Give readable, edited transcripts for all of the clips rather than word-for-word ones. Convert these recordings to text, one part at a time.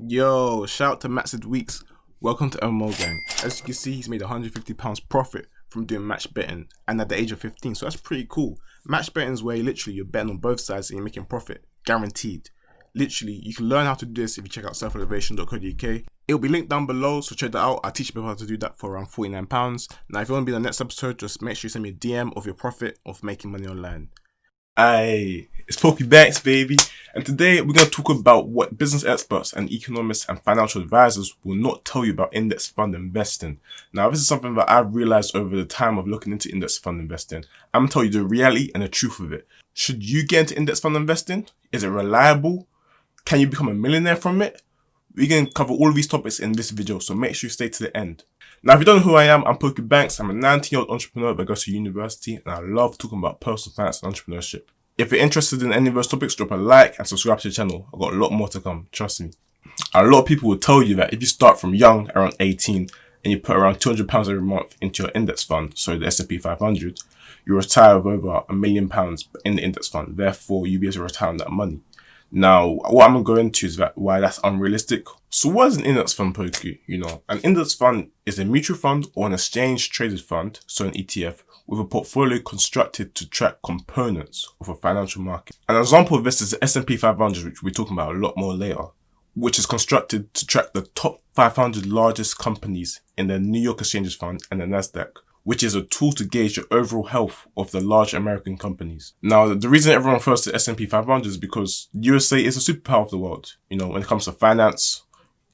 Yo, shout out to Matt Weeks. Welcome to MMO Gang. As you can see, he's made £150 profit from doing match betting and at the age of 15, so that's pretty cool. Match betting is where you're betting on both sides and you're making profit, guaranteed. Literally, you can learn how to do this if you check out selfelevation.co.uk. It'll be linked down below, so check that out. I teach people how to do that for around £49. Now, if you want to be on the next episode, just make sure you send me a DM of your profit of making money online. Aye, it's Poku Banks, baby. And today we're going to talk about what business experts and economists and financial advisors will not tell you about index fund investing. Now, this is something that I've realized over the time of looking into index fund investing. I'm going to tell you the reality and the truth of it. Should you get into index fund investing? Is it reliable? Can you become a millionaire from it? We're going to cover all of these topics in this video, so make sure you stay to the end. Now, if you don't know who I am, I'm Poku Banks. I'm a 19-year-old entrepreneur that goes to university, and I love talking about personal finance and entrepreneurship. If you're interested in any of those topics, drop a like and subscribe to the channel. I've got a lot more to come, trust me. A lot of people will tell you that if you start from young, around 18, and you put around £200 every month into your index fund, so the S&P 500, you retire with over £1 million in the index fund. Therefore, you'll be able to retire on that money. Now, what I'm going to go into is why that's unrealistic. So what is an index fund, Poku? An index fund is a mutual fund or an exchange traded fund, so an ETF, with a portfolio constructed to track components of a financial market. An example of this is the S&P 500, which we'll be talking about a lot more later, which is constructed to track the top 500 largest companies in the New York Exchanges Fund and the Nasdaq, which is a tool to gauge the overall health of the large American companies. Now, the reason everyone refers to S&P 500 is because USA is a superpower of the world. When it comes to finance,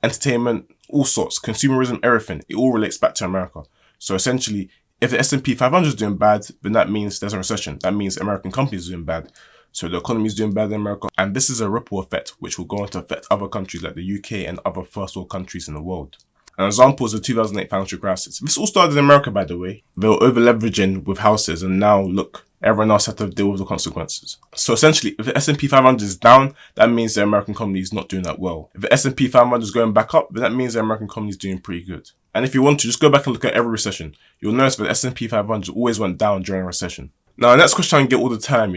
entertainment, all sorts, consumerism, everything, it all relates back to America. So essentially, if the S&P 500 is doing bad, then that means there's a recession. That means American companies are doing bad. So the economy is doing bad in America. And this is a ripple effect, which will go on to affect other countries like the UK and other first world countries in the world. An example is the 2008 financial crisis. This all started in America, by the way. They were over-leveraging with houses, and now, look, everyone else had to deal with the consequences. So essentially, if the S&P 500 is down, that means the American economy is not doing that well. If the S&P 500 is going back up, then that means the American economy is doing pretty good. And if you want to, just go back and look at every recession. You'll notice that the S&P 500 always went down during a recession. Now, the next question I get all the time,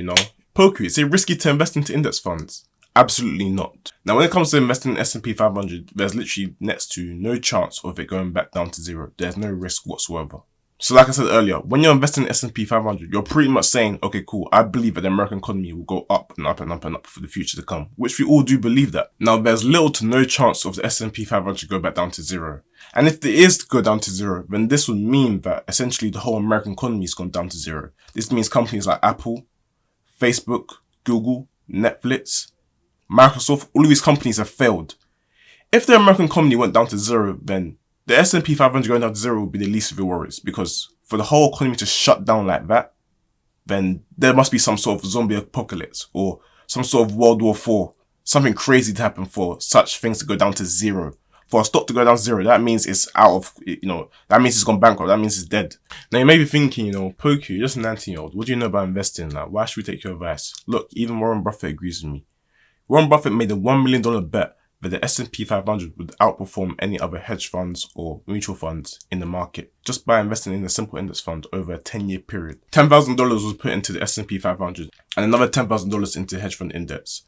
Poku, is it risky to invest into index funds? Absolutely not. Now, when it comes to investing in S&P 500, there's literally next to no chance of it going back down to zero. There's no risk whatsoever. So like I said earlier, when you're investing in S&P 500, you're pretty much saying, okay, cool, I believe that the American economy will go up and up and up and up for the future to come, which we all do believe that. Now, there's little to no chance of the S&P 500 to go back down to zero. And if there is to go down to zero, then this would mean that essentially the whole American economy has gone down to zero. This means companies like Apple, Facebook, Google, Netflix, Microsoft, all of these companies have failed. If the American economy went down to zero, then the S&P 500 going down to zero would be the least of your worries, because for the whole economy to shut down like that, then there must be some sort of zombie apocalypse or some sort of World War IV, something crazy to happen for such things to go down to zero. For a stock to go down to zero, that means it's out of, that means it's gone bankrupt, that means it's dead. Now you may be thinking, Poku, you're just a 19-year-old, what do you know about investing? Like, why should we take your advice? Look, even Warren Buffett agrees with me. Warren Buffett made a $1 million bet that the S&P 500 would outperform any other hedge funds or mutual funds in the market just by investing in a simple index fund over a 10-year period. $10,000 was put into the S&P 500 and another $10,000 into the hedge fund index.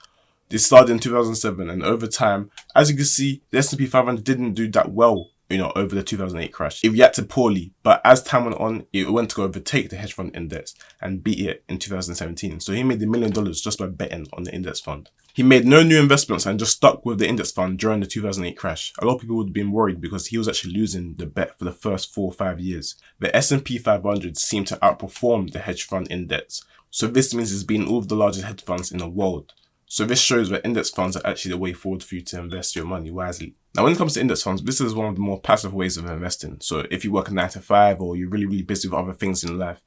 This started in 2007, and over time, as you can see, the S&P 500 didn't do that well, over the 2008 crash. It reacted poorly, but as time went on, it went to go overtake the hedge fund index and beat it in 2017. So he made $1 million just by betting on the index fund. He made no new investments and just stuck with the index fund during the 2008 crash. A lot of people would have been worried because he was actually losing the bet for the first 4 or 5 years. The S&P 500 seemed to outperform the hedge fund index. So this means it's been all of the largest hedge funds in the world. So this shows that index funds are actually the way forward for you to invest your money wisely. Now, when it comes to index funds, this is one of the more passive ways of investing. So if you work a 9 to 5 or you're really, really busy with other things in life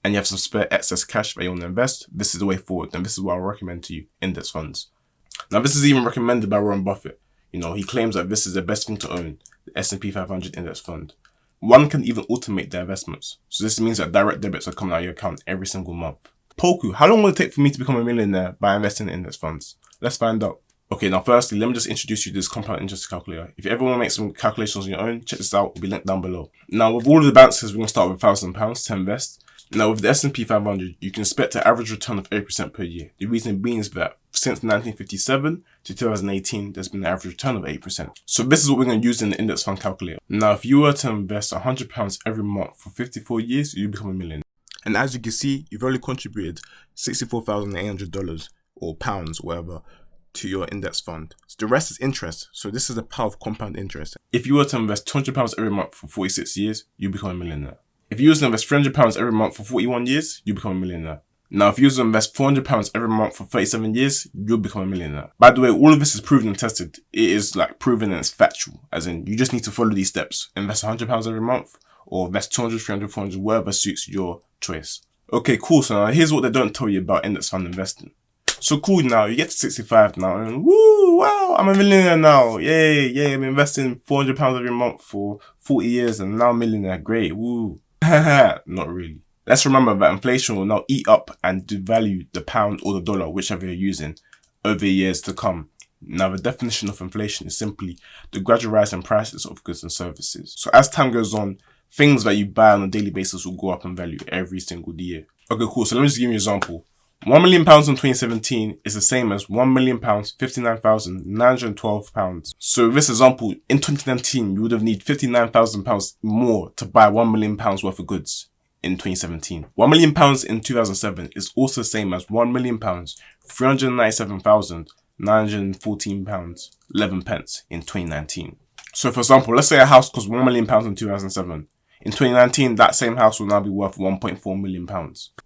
and you have some spare excess cash that you want to invest, this is the way forward. And this is what I recommend to you, index funds. Now, this is even recommended by Warren Buffett. He claims that this is the best thing to own, the S&P 500 index fund. One can even automate their investments. So this means that direct debits are coming out of your account every single month. Poku, how long will it take for me to become a millionaire by investing in index funds? Let's find out. Okay, now firstly, let me just introduce you to this compound interest calculator. If you ever want to make some calculations on your own, check this out, it'll be linked down below. Now, with all of the balances, we're going to start with £1,000 to invest. Now, with the S&P 500, you can expect an average return of 8% per year. The reason being is that since 1957 to 2018, there's been an average return of 8%. So this is what we're going to use in the index fund calculator. Now, if you were to invest £100 every month for 54 years, you become a millionaire. And as you can see, you've only contributed $64,800 or pounds, whatever, to your index fund. So the rest is interest. So this is the power of compound interest. If you were to invest £200 every month for 46 years, you become a millionaire. If you were to invest £300 every month for 41 years, you become a millionaire. Now, if you were to invest £400 every month for 37 years, you'll become a millionaire. By the way, all of this is proven and tested. It is like proven and it's factual. As in, you just need to follow these steps. Invest £100 every month, or invest 200, 300, 400, whatever suits your choice. Okay, cool. So now here's what they don't tell you about index fund investing. So cool, now you get to 65 now and woo, wow, I'm a millionaire now. Yay, I'm investing £400 every month for 40 years and now I'm a millionaire. Great, woo. Not really. Let's remember that inflation will now eat up and devalue the pound or the dollar, whichever you're using, over years to come. Now, the definition of inflation is simply the gradual rise in prices of goods and services. So as time goes on, things that you buy on a daily basis will go up in value every single year. Okay, cool. So let me just give you an example. £1 million in 2017 is the same as £1 million, £59,912. So in this example, in 2019, you would have needed £59,000 more to buy £1 million worth of goods in 2017. £1 million in 2007 is also the same as £1 million, £397,914, 11 pence in 2019. So for example, let's say a house cost £1 million in 2007. In 2019, that same house will now be worth £1.4 million.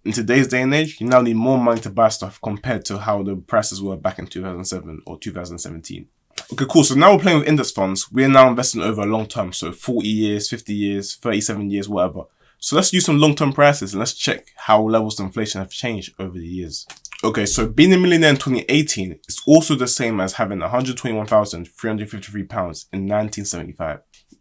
In today's day and age, you now need more money to buy stuff compared to how the prices were back in 2007 or 2017. Okay, cool. So now we're playing with index funds. We're now investing over a long term. So 40 years, 50 years, 37 years, whatever. So let's use some long-term prices and let's check how levels of inflation have changed over the years. Okay, so being a millionaire in 2018 is also the same as having £121,353 in 1975.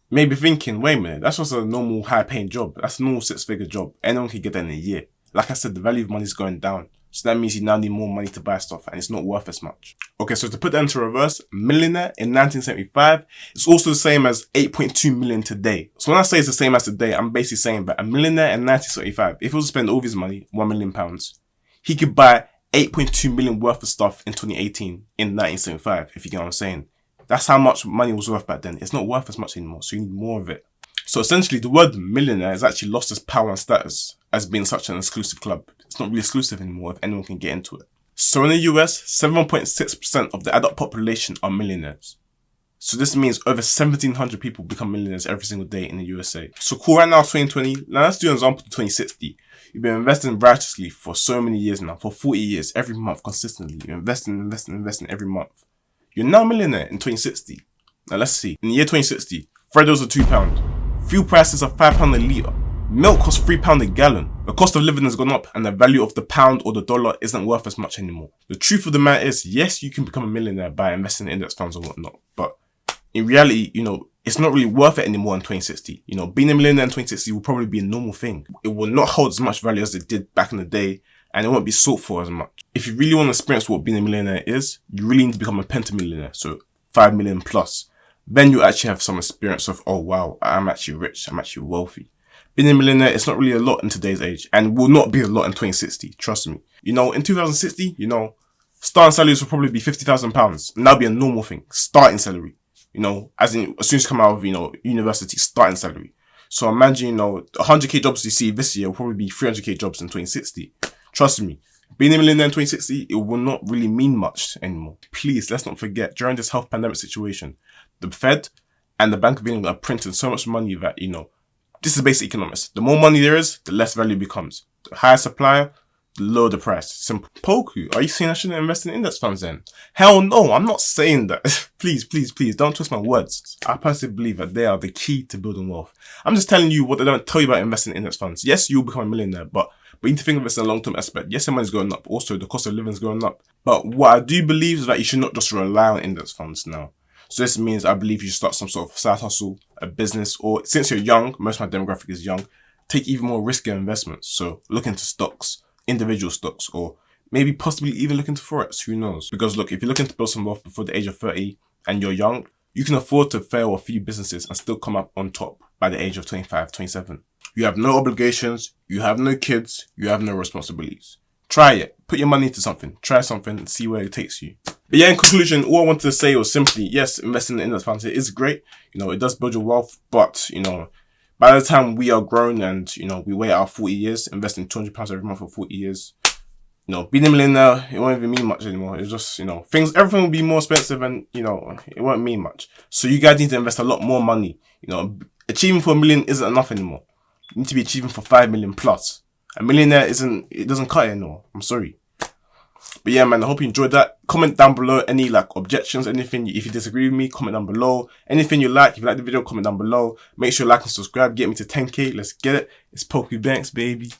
Maybe thinking, wait a minute, that's just a normal high-paying job. That's a normal six-figure job. Anyone can get that in a year. Like I said, the value of money is going down. So that means you now need more money to buy stuff and it's not worth as much. Okay, so to put that into reverse, millionaire in 1975 is also the same as 8.2 million today. So when I say it's the same as today, I'm basically saying that a millionaire in 1975, if he was to spend all of his money, £1 million, he could buy 8.2 million worth of stuff in 2018 in 1975, if you get what I'm saying. That's how much money was worth back then. It's not worth as much anymore, so you need more of it. So essentially, the word millionaire has actually lost its power and status as being such an exclusive club. It's not really exclusive anymore if anyone can get into it. So in the US, 7.6% of the adult population are millionaires. So this means over 1,700 people become millionaires every single day in the USA. So cool, right now 2020, now let's do an example to 2060. You've been investing righteously for so many years now, for 40 years, every month, consistently. You're investing every month. You're now a millionaire in 2060. Now let's see. In the year 2060, bread was £2. Fuel prices are £5 a litre. Milk costs £3 a gallon. The cost of living has gone up and the value of the pound or the dollar isn't worth as much anymore. The truth of the matter is, yes, you can become a millionaire by investing in index funds or whatnot. But in reality, it's not really worth it anymore in 2060. Being a millionaire in 2060 will probably be a normal thing. It will not hold as much value as it did back in the day. And it won't be sought for as much. If you really want to experience what being a millionaire is, you really need to become a pentamillionaire, so 5 million plus. Then you actually have some experience of, oh wow, I'm actually rich, I'm actually wealthy. Being a millionaire, it's not really a lot in today's age, and will not be a lot in 2060, trust me. In 2060, starting salaries will probably be £50,000, and that'll be a normal thing, starting salary. As soon as you come out of, university, starting salary. So imagine, 100k jobs you see this year will probably be 300k jobs in 2060. Trust me, being a millionaire in 2060, it will not really mean much anymore. Please, let's not forget, during this health pandemic situation, the Fed and the Bank of England are printing so much money that, this is basic economics. The more money there is, the less value becomes. The higher supply, the lower the price. Simple. Poku, are you saying I shouldn't invest in index funds then? Hell no, I'm not saying that. Please, don't twist my words. I personally believe that they are the key to building wealth. I'm just telling you what they don't tell you about investing in index funds. Yes, you'll become a millionaire, but you need to think of this in a long-term aspect. Yes, your money's going up. Also, the cost of living is going up. But what I do believe is that you should not just rely on index funds now. So this means I believe you should start some sort of side hustle, a business, or since you're young, most of my demographic is young, take even more riskier investments. So look into stocks, individual stocks, or maybe possibly even look into Forex. Who knows? Because look, if you're looking to build some wealth before the age of 30 and you're young, You can afford to fail a few businesses and still come up on top by the age of 25, 27. You have no obligations, you have no kids, you have no responsibilities. Try it. Put your money into something. Try something and see where it takes you. But yeah, in conclusion, all I wanted to say was simply, yes, investing in index funds is great. It does build your wealth, but, by the time we are grown and, we wait our 40 years, investing £200 every month for 40 years, being a millionaire, it won't even mean much anymore. It's just, everything will be more expensive and, it won't mean much. So you guys need to invest a lot more money. Achieving for $1 million isn't enough anymore. You need to be achieving for 5 million plus. A millionaire it doesn't cut it anymore. I'm sorry. But yeah, man, I hope you enjoyed that. Comment down below any objections, anything. If you disagree with me, comment down below. Anything you like, if you like the video, comment down below. Make sure you like and subscribe. Get me to 10K. Let's get it. It's Poku Banks, baby.